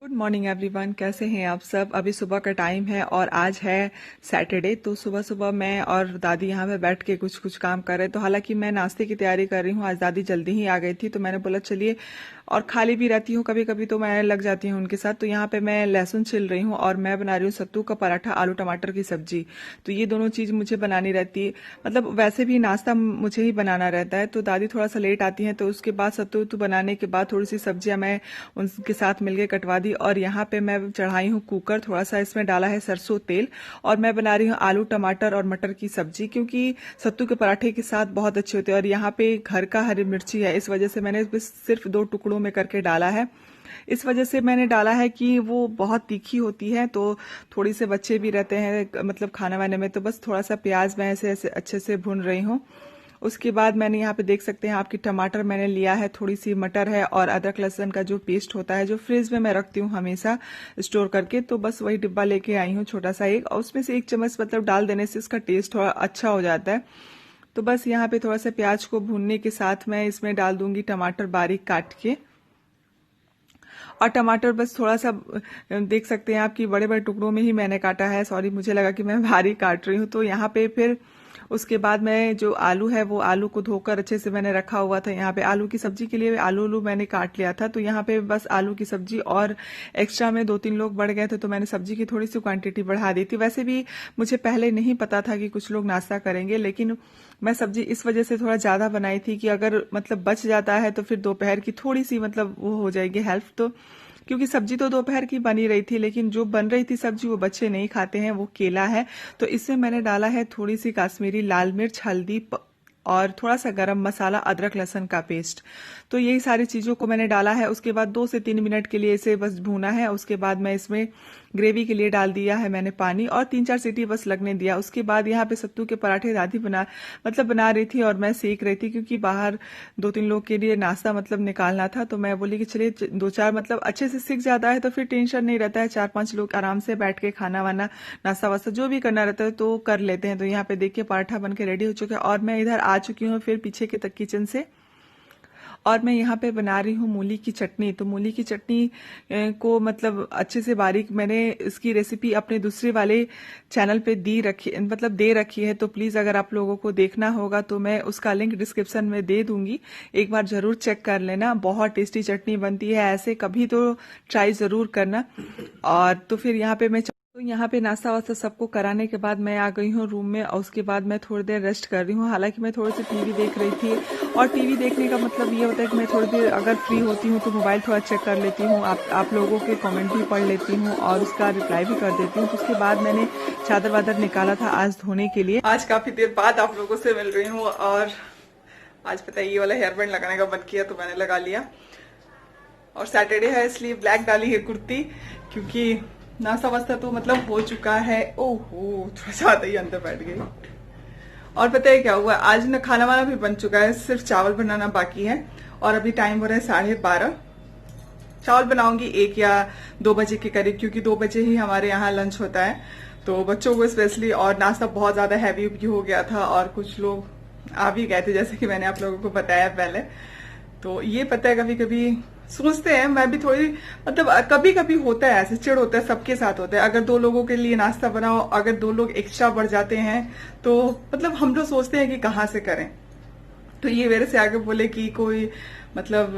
Good morning everyone, कैसे हैं आप सब। अभी सुबह का टाइम है और आज है सैटरडे। तो सुबह सुबह मैं और दादी यहाँ पे बैठ के कुछ कुछ काम कर रहे हैं। तो हालांकि मैं नाश्ते की तैयारी कर रही हूँ, आज दादी जल्दी ही आ गई थी तो मैंने बोला चलिए, और खाली भी रहती हूँ कभी कभी तो मैं लग जाती हूँ उनके साथ। तो यहाँ पे मैं लहसुन छिल रही हूँ और मैं बना रही हूँ सत्तू का पराठा, आलू टमाटर की सब्जी। तो ये दोनों चीज मुझे बनानी रहती है, मतलब वैसे भी नाश्ता मुझे ही बनाना रहता है। तो दादी थोड़ा सा लेट आती हैं तो उसके बाद सत्तू वत्तू बनाने के बाद थोड़ी सी सब्जियां मैं उनके साथ मिलके कटवा दी। और यहाँ पे मैं चढ़ाई हूँ कुकर, थोड़ा सा इसमें डाला है सरसों तेल और मैं बना रही हूँ आलू टमाटर और मटर की सब्जी, क्योंकि सत्तू के पराठे के साथ बहुत अच्छे होते हैं। और यहाँ पे घर का हरी मिर्ची है, इस वजह से मैंने सिर्फ 2 टुकड़ों में करके डाला है। इस वजह से मैंने डाला है कि वो बहुत तीखी होती है तो थोड़ी से बच्चे भी रहते हैं मतलब खाने वाने में, तो बस थोड़ा सा प्याज मैं ऐसे ऐसे अच्छे से भून रही हूँ। उसके बाद मैंने यहाँ पे देख सकते हैं आपकी टमाटर मैंने लिया है, थोड़ी सी मटर है और अदरक लहसुन का जो पेस्ट होता है जो फ्रिज में मैं रखती हूँ हमेशा स्टोर करके, तो बस वही डिब्बा लेके आई हूँ छोटा सा एक, और उसमें से 1 चम्मच मतलब डाल देने से इसका टेस्ट थोड़ा अच्छा हो जाता है। तो बस यहाँ पे थोड़ा सा प्याज को भूनने के साथ मैं इसमें डाल दूंगी टमाटर बारीक काट के। और टमाटर बस थोड़ा सा देख सकते हैं आपकी बड़े बड़े टुकड़ों में ही मैंने काटा है, सॉरी मुझे लगा कि मैं भारी काट रही हूँ। तो यहाँ पे फिर उसके बाद मैं जो आलू है वो आलू को धोकर अच्छे से मैंने रखा हुआ था। यहाँ पे आलू की सब्जी के लिए आलू मैंने काट लिया था, तो यहाँ पे बस आलू की सब्जी और एक्स्ट्रा में 2-3 लोग बढ़ गए थे तो मैंने सब्जी की थोड़ी सी क्वांटिटी बढ़ा दी थी। वैसे भी मुझे पहले नहीं पता था कि कुछ लोग नाश्ता करेंगे, लेकिन मैं सब्जी इस वजह से थोड़ा ज्यादा बनाई थी कि अगर मतलब बच जाता है तो फिर दोपहर की थोड़ी सी मतलब वो हो जाएगी हेल्प। तो क्योंकि सब्जी तो दोपहर की बनी रही थी लेकिन जो बन रही थी सब्जी वो बच्चे नहीं खाते हैं, वो केला है। तो इसमें मैंने डाला है थोड़ी सी काश्मीरी लाल मिर्च, हल्दी और थोड़ा सा गरम मसाला, अदरक लहसुन का पेस्ट। तो यही सारी चीजों को मैंने डाला है। उसके बाद 2 से 3 मिनट के लिए इसे बस भूना है। उसके बाद मैं इसमें ग्रेवी के लिए डाल दिया है मैंने पानी और 3-4 सीटी बस लगने दिया। उसके बाद यहाँ पे सत्तू के पराठे दादी बना रही थी और मैं सेक रही थी, क्योंकि बाहर 2-3 लोग के लिए नाश्ता मतलब निकालना था। तो मैं बोली कि चलिए 2-4 मतलब अच्छे से सीख जाता है तो फिर टेंशन नहीं रहता है, 4-5 लोग आराम से बैठ के खाना वाना नाश्ता वास्ता जो भी करना रहता है तो कर लेते हैं। तो यहाँ पे देखिए पराठा बन के रेडी हो चुका है और मैं इधर आ चुकी हूँ फिर पीछे के तक किचन से, और मैं यहाँ पे बना रही हूँ मूली की चटनी। तो मूली की चटनी को मतलब अच्छे से बारीक मैंने इसकी रेसिपी अपने दूसरे वाले चैनल पे दे रखी है। तो प्लीज अगर आप लोगों को देखना होगा तो मैं उसका लिंक डिस्क्रिप्शन में दे दूंगी, एक बार जरूर चेक कर लेना। बहुत टेस्टी चटनी बनती है, ऐसे कभी तो ट्राई जरूर करना। और तो फिर यहाँ पे नाश्ता वास्ता सबको कराने के बाद मैं आ गई हूँ रूम में, और उसके बाद मैं थोड़ी देर रेस्ट कर रही हूँ। हालांकि मैं थोड़ी सी टीवी देख रही थी, और टीवी देखने का मतलब ये होता है कि मैं थोड़ी देर अगर फ्री होती हूँ तो मोबाइल थोड़ा चेक कर लेती हूँ, आप लोगों के कमेंट भी पढ़ लेती हूँ और उसका रिप्लाई भी कर देती हूँ। तो उसके बाद मैंने चादर वादर निकाला था आज धोने के लिए। आज काफी देर बाद आप लोगों से मिल रही हूँ, और आज पता है ये वाला हेयर बैंड लगाने का मन किया तो मैंने लगा लिया। और सैटरडे है इसलिए ब्लैक डाली है कुर्ती, क्योंकि नाश्ता वास्ता तो मतलब हो चुका है। ओहो, थोड़ा ज्यादा ही अंदर बैठ गई। और पता है क्या हुआ, आज ना खाना वाना भी बन चुका है, सिर्फ चावल बनाना बाकी है। और अभी टाइम हो रहा है 12:30। चावल बनाऊंगी 1 या 2 बजे के करीब, क्योंकि 2 बजे ही हमारे यहाँ लंच होता है तो बच्चों को स्पेशली। और नाश्ता बहुत ज्यादा हैवी भी हो गया था और कुछ लोग आ भी गए थे जैसे कि मैंने आप लोगों को बताया पहले। तो ये पता है कभी कभी सोचते हैं, मैं भी थोड़ी मतलब कभी कभी होता है ऐसे, चिड़ होता है, सबके साथ होता है। अगर 2 लोगों के लिए नाश्ता बनाओ, अगर 2 लोग एक्स्ट्रा बढ़ जाते हैं तो मतलब हम लोग सोचते हैं कि कहाँ से करें। तो ये मेरे से आगे बोले कि कोई मतलब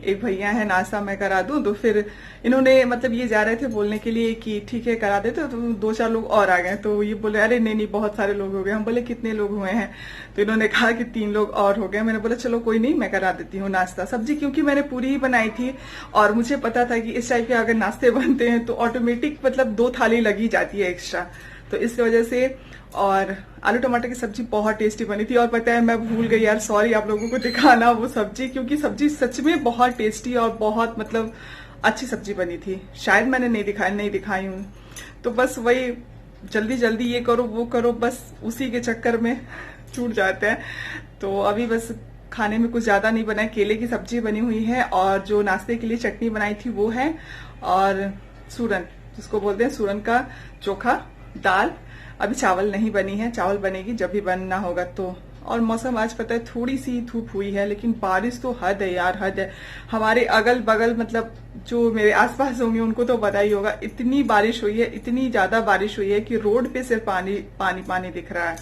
एक भैया है नाश्ता मैं करा दूं, तो फिर इन्होंने मतलब ये जा रहे थे बोलने के लिए कि ठीक है करा देते, तो 2-4 लोग और आ गए। तो ये बोले अरे नहीं बहुत सारे लोग हो गए। हम बोले कितने लोग हुए हैं, तो इन्होंने कहा कि 3 लोग और हो गए। मैंने बोला चलो कोई नहीं, मैं करा देती हूँ नाश्ता। सब्जी क्योंकि मैंने पूरी ही बनाई थी और मुझे पता था कि इस टाइप के अगर नाश्ते बनते हैं तो ऑटोमेटिक मतलब 2 थाली लगी जाती है एक्स्ट्रा, तो इस वजह से। और आलू टमाटर की सब्जी बहुत टेस्टी बनी थी। और पता है मैं भूल गई यार, सॉरी आप लोगों को दिखाना वो सब्जी, क्योंकि सब्जी सच में बहुत टेस्टी और बहुत मतलब अच्छी सब्जी बनी थी। शायद मैंने नहीं दिखाई हूँ। तो बस वही जल्दी जल्दी ये करो वो करो, बस उसी के चक्कर में छूट जाते हैं। तो अभी बस खाने में कुछ ज्यादा नहीं बना है, केले की सब्जी बनी हुई है और जो नाश्ते के लिए चटनी बनाई थी वो है, और सूरन जिसको बोलते हैं सूरन का चोखा, दाल। अभी चावल नहीं बनी है, चावल बनेगी जब भी बनना होगा तो। और मौसम आज पता है थोड़ी सी धूप हुई है, लेकिन बारिश तो हद है यार, हद है। हमारे अगल बगल मतलब जो मेरे आसपास होंगे उनको तो पता ही होगा, इतनी बारिश हुई है, इतनी ज्यादा बारिश हुई है कि रोड पे सिर्फ पानी पानी पानी दिख रहा है।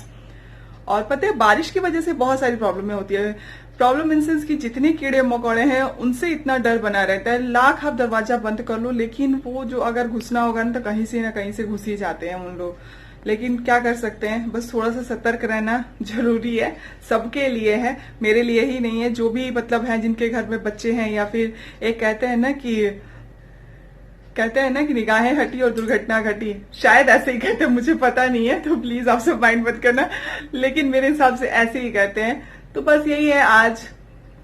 और पता है बारिश की वजह से बहुत सारी प्रॉब्लमें होती है। प्रॉब्लम इन सेंस कि जितने कीड़े मकोड़े हैं उनसे इतना डर बना रहता है, लाख आप दरवाजा बंद कर लो, लेकिन वो जो अगर घुसना होगा ना तो कहीं से घुस ही जाते हैं उन लोग। लेकिन क्या कर सकते हैं, बस थोड़ा सा सतर्क रहना जरूरी है, सबके लिए है, मेरे लिए ही नहीं है। जो भी मतलब है जिनके घर में बच्चे हैं, या फिर एक कहते हैं ना कि निगाहें हटी और दुर्घटना घटी, शायद ऐसे ही कहते हैं, मुझे पता नहीं है, तो प्लीज आप सब माइंड मत करना, लेकिन मेरे हिसाब से ऐसे ही कहते हैं। तो बस यही है आज,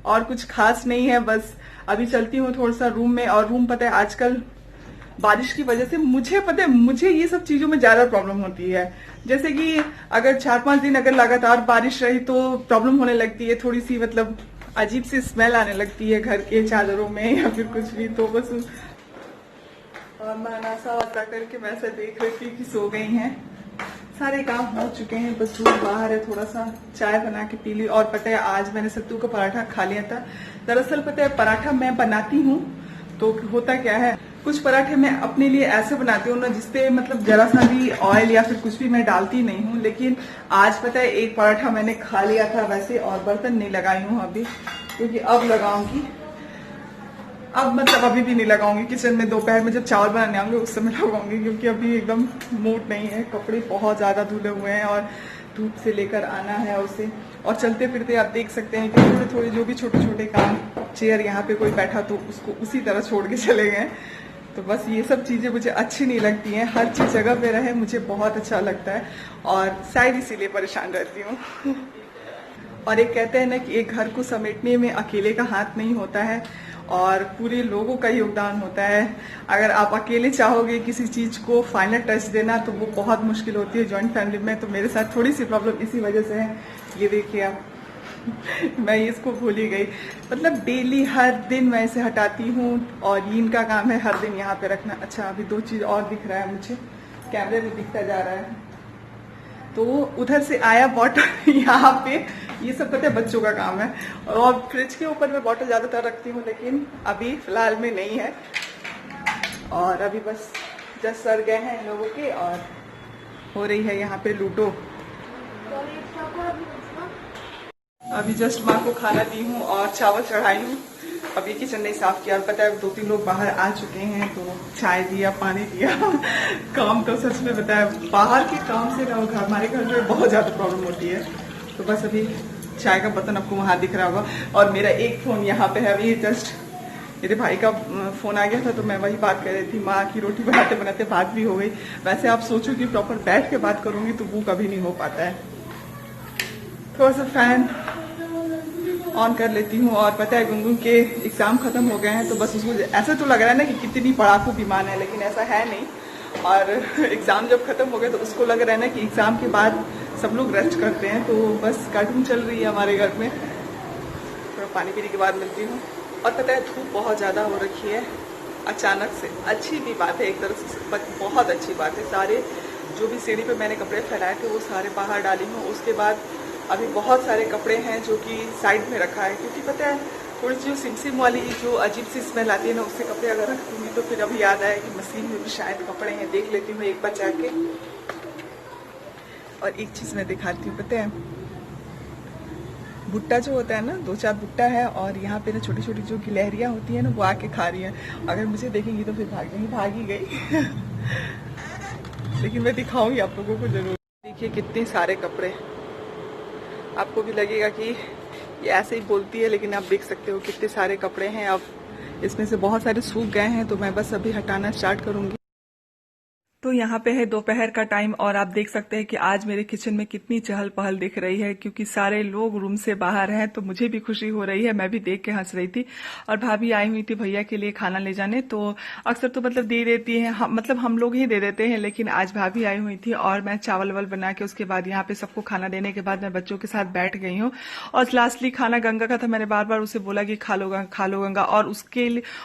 और कुछ खास नहीं है। बस अभी चलती हूँ थोड़ा सा रूम में, और रूम पता है आजकल बारिश की वजह से मुझे पता है मुझे ये सब चीजों में ज्यादा प्रॉब्लम होती है। जैसे कि अगर 4-5 दिन अगर लगातार बारिश रही तो प्रॉब्लम होने लगती है, थोड़ी सी मतलब अजीब सी स्मेल आने लगती है घर के चादरों में या फिर कुछ भी। तो बस और मैं नासा वास्ता करके मैं ऐसा देख रही थी कि सो गई हैं, सारे काम हो चुके हैं, बस धूप बाहर है, थोड़ा सा चाय बना के पी ली। और पता है आज मैंने सत्तू का पराठा खा लिया था। दरअसल पता है पराठा मैं बनाती हूँ तो होता क्या है, कुछ पराठे मैं अपने लिए ऐसे बनाती हूँ ना जिसपे मतलब जरा सा भी ऑयल या फिर कुछ भी मैं डालती नहीं हूँ। लेकिन आज पता है एक पराठा मैंने खा लिया था वैसे, और बर्तन नहीं लगाई हूँ अभी, क्योंकि अब लगाऊंगी, अब मतलब अभी भी नहीं लगाऊंगी किचन में, दोपहर में जब चावल बनाने आऊंगे उस समय लगाऊंगी, क्योंकि अभी एकदम मूड नहीं है। कपड़े बहुत ज्यादा धुले हुए हैं और धूप से लेकर आना है उसे, और चलते फिरते आप देख सकते हैं कि थोड़े थोड़े जो भी छोटे छोटे काम, चेयर यहाँ पे कोई बैठा तो उसको उसी तरह छोड़ के चले गए। तो बस ये सब चीजें मुझे अच्छी नहीं लगती हैं, हर चीज जगह पे रहे मुझे बहुत अच्छा लगता है, और शायद इसीलिए परेशान रहती हूँ। और एक कहते हैं ना कि एक घर को समेटने में अकेले का हाथ नहीं होता है, और पूरे लोगों का योगदान होता है। अगर आप अकेले चाहोगे किसी चीज को फाइनल टच देना तो वो बहुत मुश्किल होती है जॉइंट फैमिली में। तो मेरे साथ थोड़ी सी प्रॉब्लम इसी वजह से है। ये देखिए आप मैं इसको भूल ही गई, मतलब डेली हर दिन मैं इसे हटाती हूँ, और ये इनका काम है हर दिन यहाँ पे रखना। अच्छा अभी 2 चीज और दिख रहा है मुझे, कैमरे में दिखता जा रहा है, तो उधर से आया बॉटल यहाँ पे, ये सब पता है बच्चों का काम है। और फ्रिज के ऊपर मैं बॉटल ज्यादातर रखती हूँ, लेकिन अभी फिलहाल में नहीं है। और अभी बस जस्ट सर गए हैं इन लोगों के, और हो रही है यहाँ पे लूडो। अभी जस्ट माँ को खाना दी हूँ और चावल चढ़ाई हूँ, अभी किचन नहीं साफ किया। और पता है 2-3 लोग बाहर आ चुके हैं, तो चाय दिया, पानी दिया। काम तो सच में बताया, बाहर के काम से ना हमारे घर में बहुत ज्यादा प्रॉब्लम होती है। तो बस अभी चाय का बर्तन आपको वहां दिख रहा होगा, और मेरा एक फोन यहाँ पे है। अभी जस्ट मेरे भाई का फोन आ गया था, तो मैं वही बात कर रही थी। माँ की रोटी बनाते बनाते बात भी हो गई। वैसे आप सोचो कि प्रॉपर बैठ के बात करूंगी तो वो कभी नहीं हो पाता है। थोड़ा सा फैन ऑन कर लेती हूँ। और पता है गुनगुन के एग्जाम खत्म हो गए हैं, तो बस उसको ऐसा तो लग रहा है ना कि कितनी पढ़ाकू विमान है, लेकिन ऐसा है नहीं। और एग्जाम जब खत्म हो गए तो उसको लग रहा है ना कि एग्जाम के बाद सब लोग रेस्ट करते हैं। तो बस कार्टून चल रही है हमारे घर में। थोड़ा पानी पीने के बाद मिलती हूँ। और पता है धूप बहुत ज्यादा हो रखी है अचानक से, अच्छी भी बात है एक तरह से, बहुत अच्छी बात है। सारे जो भी सीढ़ी पे मैंने कपड़े फैलाए थे वो सारे बाहर डाली हूँ। उसके बाद अभी बहुत सारे कपड़े हैं जो कि साइड में रखा है, क्योंकि पता है थोड़ी सी जो सिमसिम वाली जो अजीब सी स्मेल आती है ना, उससे कपड़े अगर रख दूंगी तो फिर अभी याद आया कि मशीन में भी शायद कपड़े हैं, देख लेती हूँ एक बार जाके। और एक चीज मैं दिखाती हूँ, पता है भुट्टा जो होता है ना, 2-4 भुट्टा है, और यहाँ पे ना छोटी छोटी जो गिलहरियां होती है ना वो आके खा रही है। अगर मुझे देखेंगी तो फिर भागी गई। लेकिन मैं दिखाऊंगी आप लोगों को जरूर। देखिए कितने सारे कपड़े, आपको भी लगेगा कि ये ऐसे ही बोलती है, लेकिन आप देख सकते हो कितने सारे कपड़े हैं। अब इसमें से बहुत सारे सूख गए हैं, तो मैं बस अभी हटाना स्टार्ट करूंगी। तो यहाँ पे है दोपहर का टाइम, और आप देख सकते हैं कि आज मेरे किचन में कितनी चहल पहल दिख रही है, क्योंकि सारे लोग रूम से बाहर हैं। तो मुझे भी खुशी हो रही है, मैं भी देख के हंस रही थी। और भाभी आई हुई थी भैया के लिए खाना ले जाने, तो अक्सर तो मतलब दे देती है, मतलब हम लोग ही दे देते हैं, लेकिन आज भाभी आई हुई थी, और मैं चावल वावल बना के उसके बाद यहाँ पे सबको खाना देने के बाद मैं बच्चों के साथ बैठ गई हूँ। और लास्टली खाना गंगा का था, मैंने बार बार उसे बोला कि खा लो गंगा, और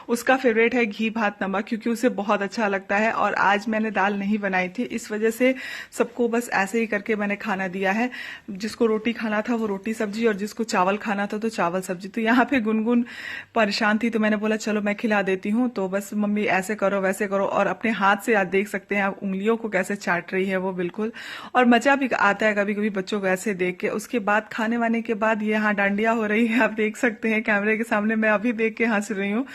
उसका फेवरेट है घी भात नमक, क्योंकि उसे बहुत अच्छा लगता है। और आज मैंने दाल दाल नहीं बनाई थी, इस वजह से सबको बस ऐसे ही करके मैंने खाना दिया है। जिसको रोटी खाना था वो रोटी सब्जी और जिसको चावल खाना था तो चावल सब्जी। तो यहाँ पे गुनगुन परेशान थी तो मैंने बोला चलो मैं खिला देती हूँ। तो बस मम्मी ऐसे करो वैसे करो, और अपने हाथ से आज देख सकते हैं आप उंगलियों को कैसे चाट रही है वो बिल्कुल। और मजा भी आता है कभी कभी बच्चों को ऐसे देख के। उसके बाद खाने वाने के बाद ये यहाँ डांडिया हो रही है, आप देख सकते हैं कैमरे के सामने, मैं अभी देख के हंस रही हूँ।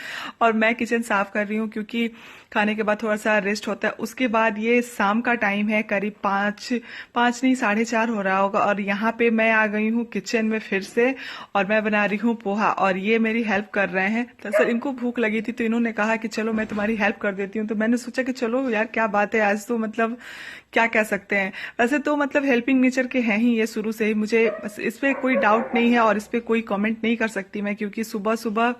और मैं किचन साफ कर रही हूँ क्योंकि खाने के बाद थोड़ा सा रेस्ट होता है। उसके बाद ये शाम का टाइम है, करीब 5 नहीं 4:30 हो रहा होगा, और यहाँ पे मैं आ गई हूँ किचन में फिर से, और मैं बना रही हूँ पोहा, और ये मेरी हेल्प कर रहे हैं। तो सर इनको भूख लगी थी तो इन्होंने कहा कि चलो मैं तुम्हारी हेल्प कर देती हूँ। तो मैंने सोचा कि चलो यार क्या बात है, आज तो मतलब क्या कह सकते हैं। वैसे तो मतलब हेल्पिंग नेचर के हैं ही ये शुरू से ही, मुझे इस पे कोई डाउट नहीं है और इस पे कोई कमेंट नहीं कर सकती मैं, क्योंकि सुबह सुबह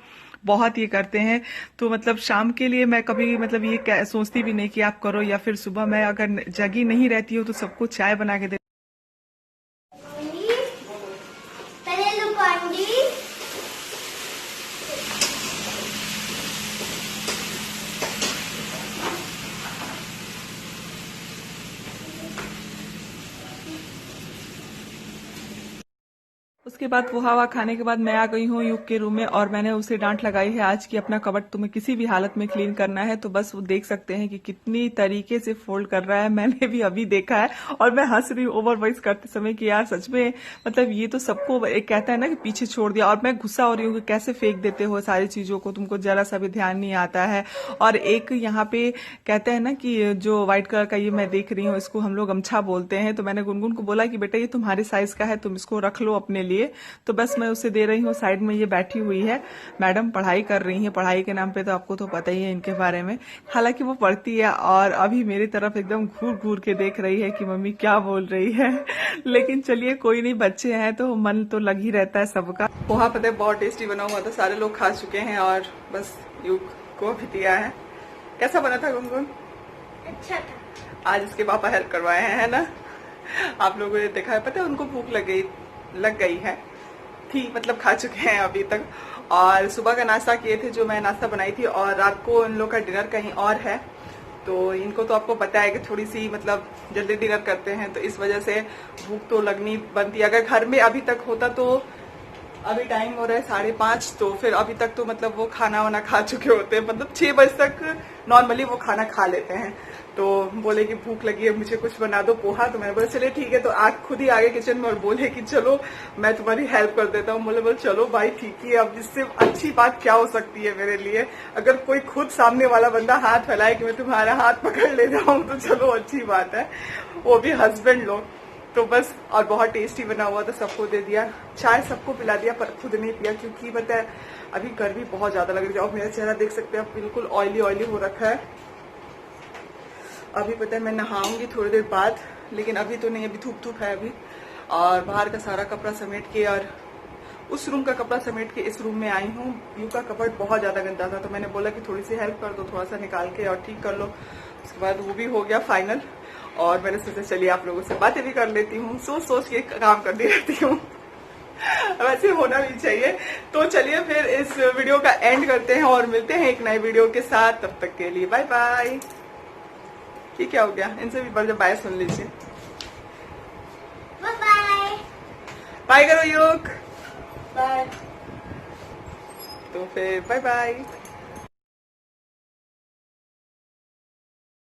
बहुत ये करते हैं। तो मतलब शाम के लिए मैं कभी मतलब ये सोचती भी नहीं कि आप करो, या फिर सुबह मैं अगर जगी नहीं रहती हूँ तो सबको चाय बना के दे। उसके बाद पोहा हुआ खाने के बाद मैं आ गई हूँ युग के रूम में, और मैंने उसे डांट लगाई है आज कि अपना कबर्ड तुम्हें किसी भी हालत में क्लीन करना है। तो बस वो देख सकते हैं कि कितनी तरीके से फोल्ड कर रहा है, मैंने भी अभी देखा है। और मैं हंस रही हूँ ओवर वॉइस करते समय कि यार सच में मतलब ये तो सबको एक कहता है ना कि पीछे छोड़ दिया। और मैं गुस्सा हो रही हूँ कि कैसे फेंक देते हो सारी चीजों को, तुमको जरा सा भी ध्यान नहीं आता है। और एक यहाँ पे कहते हैं ना कि जो व्हाइट कलर का ये मैं देख रही हूँ, इसको हम लोग गमछा बोलते हैं। तो मैंने गुनगुन को बोला कि बेटा ये तुम्हारे साइज का है, तुम इसको रख लो अपने लिए। तो बस मैं उसे दे रही हूँ। साइड में ये बैठी हुई है मैडम, पढ़ाई कर रही है। पढ़ाई के नाम पे तो आपको तो पता ही है इनके बारे में, हालांकि वो पढ़ती है और अभी मेरी तरफ एकदम घूर घूर के देख रही है कि मम्मी क्या बोल रही है। लेकिन चलिए कोई नहीं, बच्चे हैं तो मन तो लग ही रहता है सबका। पोहा पता है बहुत टेस्टी बना हुआ था, सारे लोग खा चुके हैं और बस युग को भी दिया है। कैसा बना था गुनगुन? अच्छा था। आज इसके पापा हेल्प करवाए हैं, है ना? आप लोगों ने देखा है, पता है उनको भूख लग गई है थी, मतलब खा चुके हैं अभी तक। और सुबह का नाश्ता किए थे जो मैं नाश्ता बनाई थी, और रात को इन लोग का डिनर कहीं और है। तो इनको तो आपको पता है कि थोड़ी सी मतलब जल्दी डिनर करते हैं, तो इस वजह से भूख तो लगनी बनती है। अगर घर में अभी तक होता तो अभी टाइम हो रहा है 5:30, तो फिर अभी तक तो मतलब वो खाना वाना खा चुके होते हैं, मतलब 6 बजे तक नॉर्मली वो खाना खा लेते हैं। तो बोले कि भूख लगी है मुझे कुछ बना दो पोहा। तो मैंने बोला चलिए ठीक है। तो आज खुद ही आगे किचन में और बोले कि चलो मैं तुम्हारी हेल्प कर देता हूँ। बोले चलो भाई ठीक ही है, अब इससे अच्छी बात क्या हो सकती है मेरे लिए। अगर कोई खुद सामने वाला बंदा हाथ फैलाए कि मैं तुम्हारा हाथ पकड़ ले रहा हूँ तो चलो अच्छी बात है, वो भी हस्बैंड लोग। तो बस, और बहुत टेस्टी बना हुआ था, सबको दे दिया। चाय सबको पिला दिया पर खुद नहीं पिया, क्योंकि पता है अभी गर्मी बहुत ज्यादा लग रही है। और मेरा चेहरा देख सकते हैं बिल्कुल ऑयली ऑयली हो रखा है। अभी पता है मैं नहाऊंगी थोड़ी देर बाद, लेकिन अभी तो नहीं, अभी धूप है अभी। और बाहर का सारा कपड़ा समेट के और उस रूम का कपड़ा समेट के इस रूम में आई हूँ। व्यू का कपड़ बहुत ज्यादा गंदा था, तो मैंने बोला कि थोड़ी सी हेल्प कर दो, थोड़ा सा निकाल के और ठीक कर लो। उसके बाद वो भी हो गया फाइनल, और मैंने सोचा चलिए आप लोगों से बातें भी कर लेती हूँ। सोच के काम करती रहती हूँ, वैसे होना भी चाहिए। तो चलिए फिर इस वीडियो का एंड करते हैं और मिलते हैं एक नए वीडियो के साथ। तब तक के लिए बाय बाय। ये क्या हो गया, इनसे भी बढ़ बाय सुन लीजिए। बाय बाय करो योग। बाय। तो फिर बाय बाय।